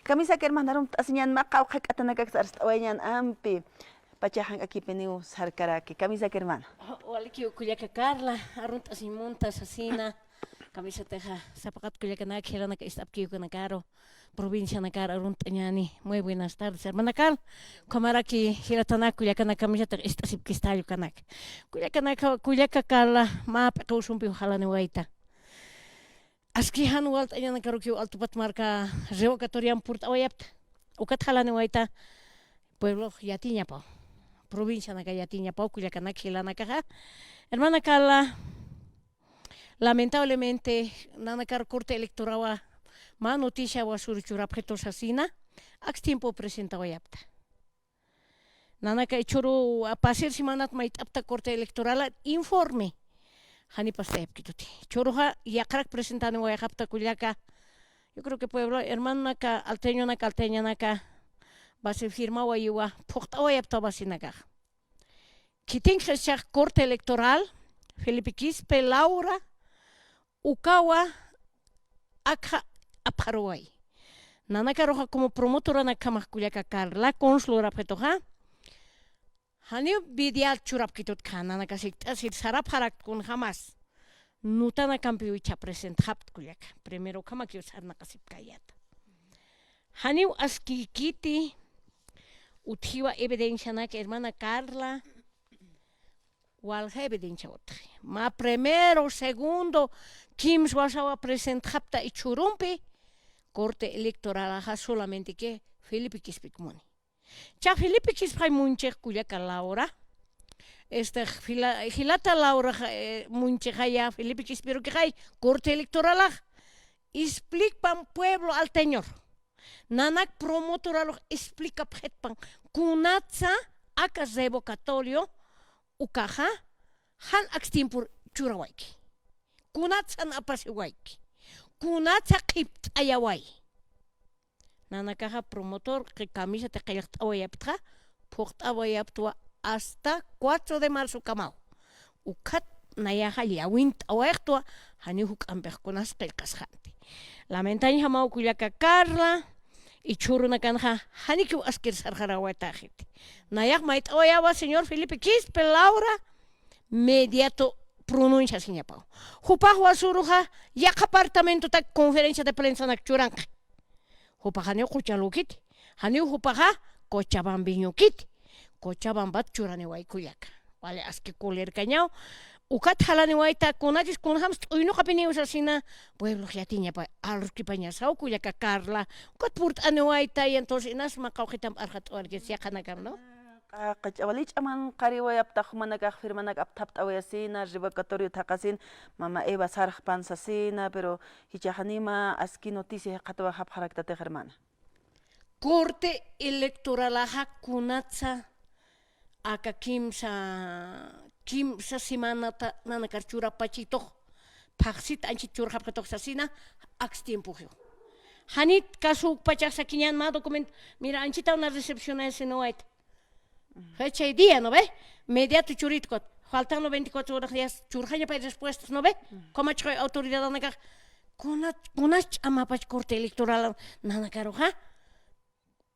Kamisa que hermanaron asinyan maqaw qaqatanakak sarstawayan ampi pachajan aquí peniu sarkaraki kamisa que hermana. Waliki kuliaka Carla, arrunt asimunta sasina, kamisa teja, zapacat kuliaka nak, helana ka istapki na caro, provincia na caro, arrunt añani. Muy buenas tardes, hermana Carl. Kamaraki hilatana kuliaka na kamisa teja istasip kistayo kanak. Kuliaka Carla, ma pekaushumpi halane waita. Aski han walt añana caro kiu altupat marca revocatoriam purt awayapta. Ukat halane waita, pueblo yatiña pao. Provincia na Yatiña Pau, Culiacanac, Gilanacaja. Hermana Carla, lamentablemente, Nanacar Corte Electoral, ma noticia wa surchurapjeto sasina, ax tiempo presenta wayapta. Nanaka churu a pasir simanat mait apta Corte Electoral informe. Hani pastep kituti. Churuja yakrak presentando wayapta Culiaca. Yo creo que pueblo, hermana ka alteño naka base firma wayuwa puqta wayapta basinaga. Kiting khashak Corte Electoral Felipe Quispe Laura Ukawa Akha Aparuay. Nanaka roja como promotora na kama Culiaca Carla consulora petoja. Hani bidial churap kitut kana na kasik asir sarap harak kun jamás. Nutana campeón cha present hapt Culiaca. Primero kama kyo sarna kasip kayat. Hani aski kiti utiwa evidencia na que hermana Carla walha evidencia otra. Ma primero, segundo, Kims wasawa present hapta y churumpi, corte electoral aja solamente que Felipe Kispik moni. Cha Felipe Kispik munche Culiaca Laura. Hilata Laura munche ya Felipe Kispiro que hay corte electoral aj. Explica pan pueblo al teñor. Nanak promotora lo explica pan kunatsa aka revocatorio ukaha han axtimpur churawaiki. Kunatsan apasiwaiki. Kunatsa qipt ayawai. Nanakaha promotor que camisa te qayacht awayaptra pucht awayaptua hasta 4 de marzo kamau. Ukat nayaha liawint awayaptua hani huk amber kunas pelkas jante. Lamentaña mau Culiaca Carla y churuna kanja hani que askir sarjarawata gente. Nayak mait oyaba señor Felipe Quispe Laura mediato pronuncia sinya pau. Hupah wasuruha yak apartamento ta conferencia de prensa nak churang. Hupahane kuchalukit, hani hupaha Cochabambiñukit. Cochabambat churane way Culiaca. Vale aski kuler kañao. Ukat halane waita kunatis kunhams uyno kapini usasina pueblo Yatiña pa alurkipaña sao Culiaca Carla. Ukat purt ane waita y entonces inas makaukitam arhat orges ya kanagam no. Qachawalich aman qariwayapta humanakaq firmanak aptapt awayasina revocatorio thaqasin mama Eva sarj pansasina pero hichajanima aski noticia qatwa hapharaktate hermana. Corte electoral aja kunatsa aka kimsa semana ta nanakar chura pachito paksit anchi chura hapkatok sasina ax tiempo geo. Hanit kasu pachak sakinyan ma document mira anchita una recepción ese no hay. Fecha y día, ¿no ve? Mediato churitko. Faltan 24 horas días. Churjaya para respuestas, ¿no ve? Como choy autoridad anakar. Kunach amapach corte electoral nanakaro, ¿ha?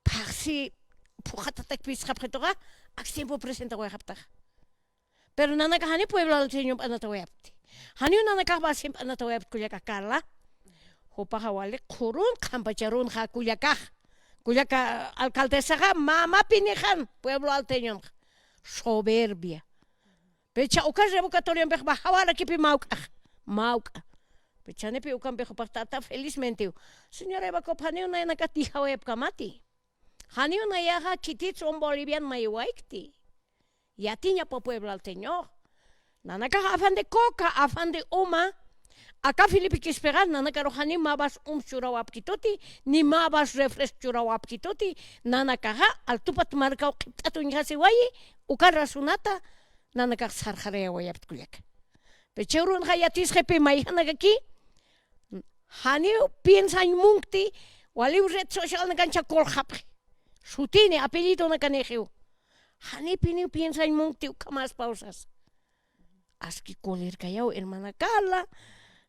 Paxi pujatatak pis hapketoga. Ax tiempo presenta voy a haptar. Pero nanaka hani pueblo al señor anatawayapti. Hani nanaka va siempre anatawayapt Culiaca Carla. Hopa hawale kurun kampacharun ha Culiaca. Culiaca alcaldesa mama pinejan pueblo alteño soberbia. Pecha ukas revocatorio en bejba hawala kipi mauka. Pecha nepi ukam bejo partata felizmente. Señora Eva Copani una nakati haweb kamati. Hani una yaha kitit son bolivian mayuaikti. Yatiña po pueblo alteño. Nanaka afan de coca, afan de oma. Acá Felipe Quispegan, nanaka rohani mabas churawap kitoti, ni mabas refresh churawap kitoti, nanaka al tupat marca qiptatu nyasi wayi, ukar rasunata, nanaka sarjarea wayapt Culiaca. Pecheurun hayatis jepe maihana aquí, hani piensa en munkti, wali red social nakancha kolhapri. Sutine apellido nakanejeu. Hani pini piensa en munkti ukamas pausas. Aski koler kayau hermana Carla.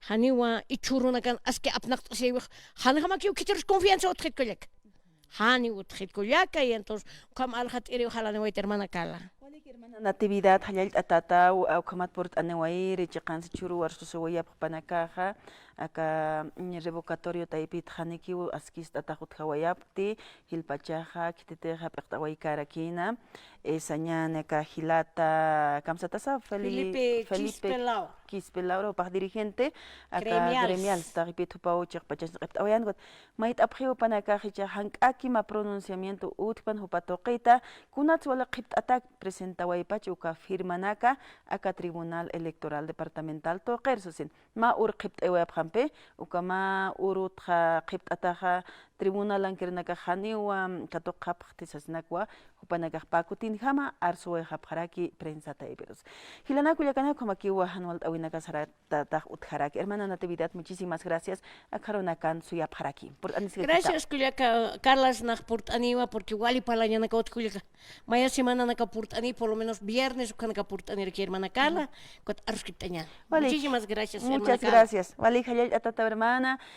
Haniwa ichuruna kan aske apnak sewi han hama kiu kiters confianza otret kolek Hani utjikullaka y entonces como aljat iri ojalá no hermana Carla. Hermana Natividad hallal atata au kamat port anewai richiqansi churu warsusuwaya panakaja aka revocatorio taipit haniki askis tatajut hawayapti hilpachaja kititeja peqtaway karakina sañana ka hilata kamsatasa Felipe Quispelao. Quispelao pa dirigente aka Gremials. gremial tagipit pau chaqpachas qiptawayan got mait aphiu panakaja hank'aki ma pronunciamiento utpan hupatoqita kunats wala qipt atak presentawaypach uka firmanaka aka tribunal electoral departamental toqersusin ma ur qipt ewayapqanpi uka ma urutqa qipt ataqa tribunal ankirnaka haniwa katuqapq tisasnakwa hupanakaq pakutin hama arsuway hapqaraki prensa tayperos hilanakullakana komakiwa hanual awinaka saratataq utjaraki hermana Natividad muchísimas gracias akaronakan suyapqaraki por anisqa Gracias Culiaca, Carlas Nakpurt Aniwa, porque igual y para la ñana kaut Culiaca. Maya semana Nakapurt Ani, por lo menos viernes, o Nakapurt Ani, que hermana Carla, kot Arskitaña. Vale. Muchísimas gracias, hermana Muchas Carla. gracias. Vale, Hayal Atata hermana.